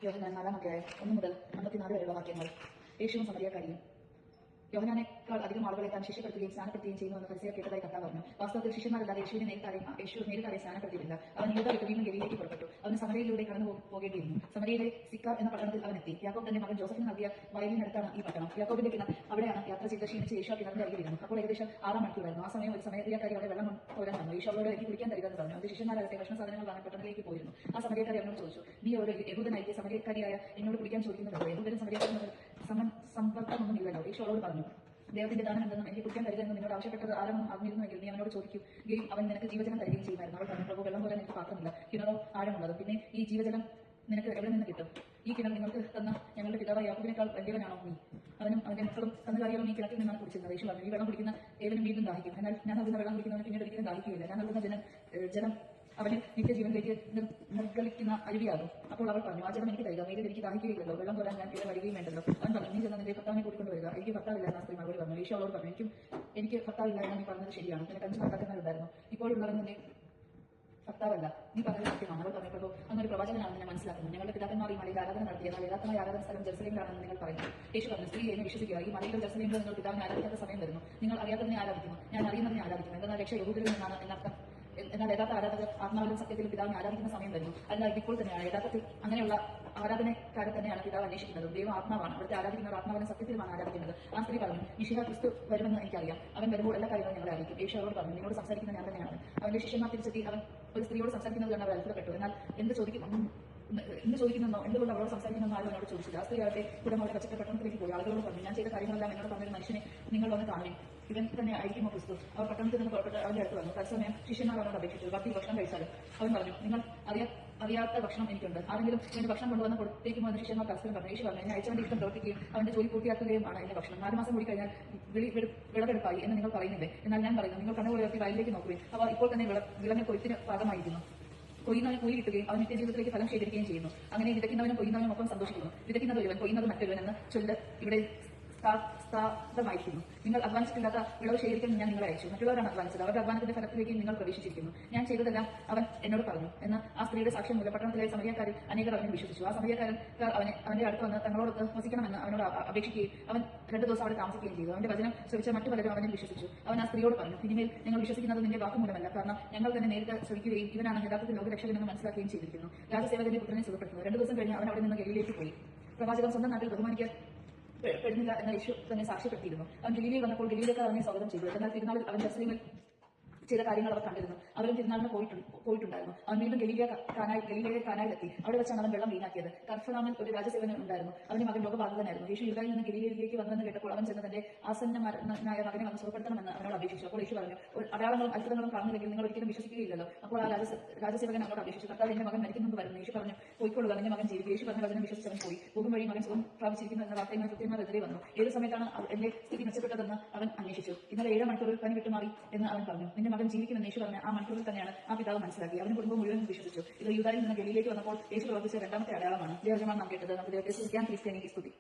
യോഹന്നാൻ 4-ാം അധ്യായം 1 മുതൽ 54 വരെയുള്ള വാക്യങ്ങൾ. യേശുവും സമരിയക്കാരിയും. യോഹന്നാനേക്കാൾ അധികം ആളുകളെ താൻ ശിഷ്യപ്പെടുത്തുകയും സ്നാനപ്പെടുത്തുകയും ചെയ്യുന്നുവെന്ന് ഫരിസേയർ കേട്ടതായി കർത്താവ് പറഞ്ഞു. വാസ്തവത്തിൽ ശിഷ്യന്മാരല്ലാതെ യേശു നേരിട്ടാരെ സ്നാനപ്പെടുത്തിയിട്ടില്ല. അവൻ യൂദ വിട്ട് വീണ്ടും ഗലീലയ്ക്ക് പുറപ്പെട്ടു. അവന് സമരയിലൂടെ കടന്നു പോകേണ്ടിയിരുന്നു. സമരയിലെ സിക്കാർ എന്ന പട്ടണത്തിൽ അവൻ എത്തി. യാക്കോബ് തന്റെ മകൻ ജോസഫിന് നൽകിയ വയലിനടുത്താണ് ഈ പട്ടണം. യാക്കോബിന്റെ കിണർ അവിടെയാണ്. യാത്ര ചെയ്ത് ക്ഷീണിച്ച് യേശു ആ കിണറിന്റെ അരികിലിരുന്നു. അപ്പോൾ ഏകദേശം 6 മണിക്കൂറായിരുന്നു. ആ സമയം ഒരു സമരിയക്കാരി അവിടെ വെള്ളം കോരാൻ വന്നു. യേശു അവളോട് എനിക്ക് കുടിക്കാൻ തരിക എന്ന് പറഞ്ഞു. അവന്റെ ശിഷ്യന്മാരാകട്ടെ ഭക്ഷണ സാധനങ്ങൾ വാങ്ങാൻ പട്ടണത്തിലേക്ക് പോയിരുന്നു. ആ സമരിയക്കാരി അവനോട് ചോദിച്ചു, നീ ഒരു യഹൂദനായിരിക്കെ സമരിയക്കാരിയായ എന്നോട് കുടിക്കാൻ ചോദിക്കുന്നുണ്ടോ? യഹൂദരും സമരിയക്കാരും സമ്പർക്കമൊന്നുമില്ലല്ലോ. യേശു അവളോട് പറഞ്ഞു, ദൈവത്തിന്റെ ദാനം എന്തെന്നും എനിക്ക് കുടിക്കാൻ തരികയെന്നും നിന്നോട് ആവശ്യപ്പെട്ടത് ആരെന്നും അറിഞ്ഞിരുന്നുവെങ്കിൽ നീ അവനോട് ചോദിക്കുകയും അവൻ നിനക്ക് ജീവജലം തരികയും ചെയ്യുമായിരുന്നു. അവൾ പറഞ്ഞു, പ്രഭു, വെള്ളം കോരാൻ എനിക്ക് പാത്രമില്ല, കിണറോ ആഴമുള്ളതും. പിന്നെ ഈ ജീവജലം നിനക്ക് എവിടെ നിന്ന് കിട്ടും? ഈ കിണർ നിങ്ങൾക്ക് തന്ന ഞങ്ങളുടെ പിതാവായ യാക്കോബിനേക്കാൾ വലിയവനാണോ നീ? അവനും അവന്റെ മക്കളും കന്നുകാലികളും ഈ കിണറ്റിൽ നിന്നാണ് കുടിച്ചിരുന്നത്. യേശു പറഞ്ഞു, ഈ വെള്ളം കുടിക്കുന്ന ഏവനും വീണ്ടും ദാഹിക്കും. എന്നാൽ ഞാൻ നൽകുന്ന വെള്ളം കുടിക്കുന്നവന് പിന്നീട് ഒരിക്കലും ദാഹിക്കുകയില്ല. ഞാൻ നൽകുന്ന ജലം അവന് നിത്യജീവനിലേക്ക് നിർഗളിക്കുന്ന അരുവിയാകും. അപ്പോൾ അവൾ പറഞ്ഞു, ആ ജലം എനിക്ക് തരിക, നേരിൽ എനിക്ക് ദാഹിക്കുകയില്ലല്ലോ, വെള്ളം കോരാൻ ഞാൻ ഇവിടെ വരികയും വേണ്ടല്ലോ. അവൻ പറഞ്ഞു, നീ ചെന്ന് നിന്റെ ഭർത്താവിനെ കൂട്ടിക്കൊണ്ട് വരിക. എനിക്ക് ഭർത്താവില്ല എന്ന സ്ത്രീ മറുപടി പറഞ്ഞു. യേശു അവളോട് പറഞ്ഞു, എനിക്ക് ഭർത്താവില്ല എന്ന് നീ പറഞ്ഞത് ശരിയാണ്. നിനക്ക് 5 ഭർത്താക്കന്മാരുണ്ടായിരുന്നു, ഇപ്പോഴുള്ളവൻ നിന്റെ ഭർത്താവല്ല. നീ പറഞ്ഞത് സത്യമാണ്. അവൾ പറഞ്ഞു, പ്രഭു, അങ്ങൊരു പ്രവാചകനാണെന്ന് ഞാൻ മനസ്സിലാക്കുന്നു. ഞങ്ങളുടെ പിതാക്കന്മാർ ഈ മലയിൽ ആരാധന നടത്തി, എന്നാൽ യഥാർത്ഥമായ ആരാധന സ്ഥലം ജെറുസലേമിലാണെന്ന് നിങ്ങൾ പറയുന്നു. യേശു പറഞ്ഞു, സ്ത്രീ എന്നെ വിശ്വസിക്കുക, ഈ മലയിലോ ജെറുസലേമിലോ നിങ്ങൾ പിതാവിനെ ആരാധിക്കാത്ത സമയം വരുന്നു. നിങ്ങൾ അറിയാത്തതിനെ ആരാധിക്കുന്നു, ഞാൻ അറിയുന്നതിനെ ആരാധിക്കുന്നു. എന്നാൽ രക്ഷ യഹൂദരിൽ നിന്നാണ് എന്നർത്ഥം. എന്നാൽ യഥാർത്ഥ ആരാധകർ ആത്മാവിലും സത്യത്തിലും പിതാവിനെ ആരാധിക്കുന്ന സമയം വരുന്നു. അല്ല, ഇതിപ്പോൾ തന്നെയാണ്. യഥാർത്ഥത്തിൽ അങ്ങനെയുള്ള ആരാധനക്കാരെ തന്നെയാണ് പിതാവ് അന്വേഷിക്കുന്നത്. ദൈവം ആത്മാവാണ്. അവിടുത്തെ ആരാധിക്കുന്നവർ ആത്മാവിലും സത്യത്തിലുമാണ് ആരാധിക്കുന്നത്. ആ സ്ത്രീ പറഞ്ഞു, മിശിഹ ക്രിസ്തു വരുമെന്ന് എനിക്കറിയാം. അവൻ വരുമ്പോൾ എല്ലാ കാര്യങ്ങളും ഞങ്ങളെ അറിയിക്കും. യേശു അവരോട് പറഞ്ഞു, നിന്നോട് സംസാരിക്കുന്ന ഞാൻ തന്നെയാണ്. അവന്റെ ശിഷ്യന്മാർ തിരിച്ചെത്തി. അവൻ ഒരു സ്ത്രീയോട് സംസാരിക്കുന്നത് കണ്ട് അവർ അത്ഭുതപ്പെട്ടു. എന്നാൽ എന്ത് ചോദിക്കുന്നോ എന്തുകൊണ്ട് അവളോട് സംസാരിക്കുന്നോ ആരും എന്നോട് ചോദിച്ചില്ല. ആ സ്ത്രീ ആവട്ടെ ഉടൻ അവരുടെ പച്ചക്കറി പട്ടണത്തിലേക്ക് പോയി. ആളുകളോട് പറഞ്ഞു, ഞാൻ ചെയ്ത കാര്യങ്ങളെല്ലാം എന്നോട് പറഞ്ഞൊരു മനുഷ്യനെ നിങ്ങൾ വന്ന് കാണുകയും ഇവൻ തന്നെ ആയിരിക്കുമോ ക്രിസ്തു? അവർ പട്ടണത്തിൽ നിന്ന് പുറപ്പെട്ട് അവന്റെ അടുത്ത് വന്നു. തത്സമയം ശിഷ്യന്മാർ അവനോട് അപേക്ഷിച്ചു, ഭക്തി ഭക്ഷണം കഴിച്ചാലും. അവൻ പറഞ്ഞു, നിങ്ങൾ അറിയാത്ത ഭക്ഷണം എനിക്കുണ്ട്. ആരെങ്കിലും എന്റെ ഭക്ഷണം കൊണ്ടുവന്ന് കൊടുത്തേക്കുമോ എന്ന് ശിഷ്യന്മാർ പരസ്പരം പറഞ്ഞു. യേശു പറഞ്ഞു, എന്നെ അയച്ചവന്റെ ഇഷ്ടം പ്രവർത്തിക്കുകയും അവന്റെ ജോലി പൂർത്തിയാക്കുകയുമാണ് എന്റെ ഭക്ഷണം. 4 മാസം കൂടി കഴിഞ്ഞാൽ വിളവെടുപ്പായി എന്ന് നിങ്ങൾ പറയുന്നില്ലേ? എന്നാൽ ഞാൻ പറയുന്നു, നിങ്ങൾ കണ്ണുകൾ ഉയർത്തി വയലിലേക്ക് നോക്കുകയും അവ ഇപ്പോൾ തന്നെ വിളഞ്ഞ കൊയ്ത്തിന് പാകമായിരിക്കുന്നു. കൊയ്യുന്നവന് കൂലി കിട്ടുകയും അവൻ നിത്യജീവിതത്തിലേക്ക് ഫലം ശേഖരിക്കുകയും ചെയ്യുന്നു. അങ്ങനെ വിതയ്ക്കുന്നവനും കൊയ്യുന്നവനും ഒപ്പം സന്തോഷിക്കുന്നു. വിതയ്ക്കുന്നത് ഒരുവൻ, കൊയ്യുന്നത് മറ്റൊരുവൻ എന്ന ചൊല്ല് ഇവിടെ സ്ഥാപിതമായിരിക്കുന്നു. നിങ്ങൾ അധ്വാനിച്ചിട്ടില്ലാത്ത വിളവ് ശേഖരിക്കാൻ ഞാൻ നിങ്ങളെ അയച്ചു. മറ്റുള്ളവരാണ് അധ്വാനിച്ചത്, അവരുടെ അധ്വാനത്തിന്റെ ഫലത്തിലേക്ക് നിങ്ങൾ പ്രവേശിച്ചിരിക്കുന്നു. ഞാൻ ചെയ്തതെല്ലാം അവൻ എന്നോട് പറഞ്ഞു എന്ന് ആ സ്ത്രീയുടെ സാക്ഷ്യം മൂലം പട്ടണത്തിലെ സമരിയക്കാരിൽ അനേകർ അവനെ വിശ്വസിച്ചു. ആ സമരിയക്കാരൻകാർ അവന്റെ അടുത്ത് വന്ന് തങ്ങളോടൊത്ത് വസിക്കണമെന്ന് അവനോട് അപേക്ഷിക്കുകയും അവൻ 2 ദിവസം അവിടെ താമസിക്കുകയും ചെയ്തു. അവന്റെ വചനം ശ്രമിച്ച മറ്റു പലരും അവനെ വിശ്വസിച്ചു. അവൻ ആ സ്ത്രീയോട് പറഞ്ഞു, ഇനിമേൽ നിങ്ങൾ വിശ്വസിക്കുന്നത് നിന്റെ വാക്കുമൂലമല്ല, കാരണം ഞങ്ങൾ തന്നെ നേരിട്ട് ശ്രമിക്കുകയും ഇവനാണ് യഥാർത്ഥത്തിൽ ലോകരക്ഷകനെന്ന് മനസ്സിലാക്കുകയും ചെയ്തിരിക്കുന്നു. രാജസേവകന്റെ പുത്രനെ സുഖപ്പെടുത്തുന്നു. 2 ദിവസം കഴിഞ്ഞ് അവൻ അവിടെ നിന്ന് ഗലീലയിലേക്ക് പോയി. പ്രവാചകൻ സ്വന്തം നാട്ടിൽ ബഹുമാനിക്കപ്പെടുന്നില്ല എന്ന യേശു തന്നെ സാക്ഷ്യപ്പെടുത്തിയിരുന്നു. അവൻ ഗലീലയിൽ വന്നപ്പോൾ ഗലീലക്കാർ അവനെ സ്വാഗതം ചെയ്തു. എന്നാൽ തിരുനാളിൽ അവൻ ജെറുസലേമിൽ ചില കാര്യങ്ങൾ അവർ കണ്ടിരുന്നു. അവരും തിരുനാളിന് പോയിട്ടുണ്ടായിരുന്നു. അവൻ വീണ്ടും ഗലീലയിലെ കാനായിലെത്തി. അവിടെ വെച്ചാണ് അവൻ വെള്ളം വീണാക്കിയത്. കർഫനാമിൽ ഒരു രാജസേവകൻ ഉണ്ടായിരുന്നു. അവന്റെ മകൻ രോഗബാധിതനായിരുന്നു. യേശു യൂദയിൽ നിന്ന് ഗലീലയിലേക്ക് വന്നെന്ന് കേട്ടപ്പോൾ അവൻ ചെന്ന് തന്റെ ആസന്നനായ മകനെ വന്ന് സുഖപ്പെടുത്തണമെന്ന് അവനോട് അപേക്ഷിച്ചു. അപ്പോൾ യേശു പറഞ്ഞു, അടയാളങ്ങളും അത്ഭുതങ്ങളും കാണുന്നില്ലെങ്കിൽ നിങ്ങൾ ഒരിക്കലും വിശ്വസിക്കുകയില്ലല്ലോ. അപ്പോൾ ആ രാജസേവകൻ അവനോട് അപേക്ഷിച്ചു, കർത്താവ്, എന്റെ മകൻ മരിക്കുന്നുണ്ട് വരുന്നു. യേശു പറഞ്ഞു, പോയിക്കൊള്ളുക, എന്റെ മകൻ ജീവിക്കും. യേശു പറഞ്ഞ വചനം വിശ്വസിച്ചവൻ പോയി. പോകും വഴി മകൻ സുഖം പ്രാപിച്ചിരിക്കുന്നു എന്ന വാർത്തയുമായി കൃത്യന്മാരെതിരെ വന്നു. ഏത് സമയത്താണ് എന്റെ സ്ഥിതി മെച്ചപ്പെട്ടതെന്ന് അവൻ അന്വേഷിച്ചു. ഇന്നലെ 7 മണിക്കൂറിൽ പനി വിട്ടുമാറി എന്ന് അവൻ പറഞ്ഞു. നിന്റെ മകൻ ജീവിക്കുമെന്ന് യേശു ആ മണിക്കൂറിൽ തന്നെയാണ് ആ പിതാവ് മനസ്സിലാക്കി. അവന്റെ കുടുംബം മുഴുവൻ വിശ്വസിച്ചു. ഇത് യൂദയിൽ നിന്ന് ഗലീലയിലേക്ക് വന്നപ്പോൾ യേശു പ്രവർത്തിച്ച 2ാമത്തെ അടയാളമാണ്. ദൈവജനമാണ് നാം കേട്ടത്. നമുക്ക് ദൈവത്തെ സ്തുതിക്കാം. ക്രിസ്ത്യാനിക്ക് സ്തുതി.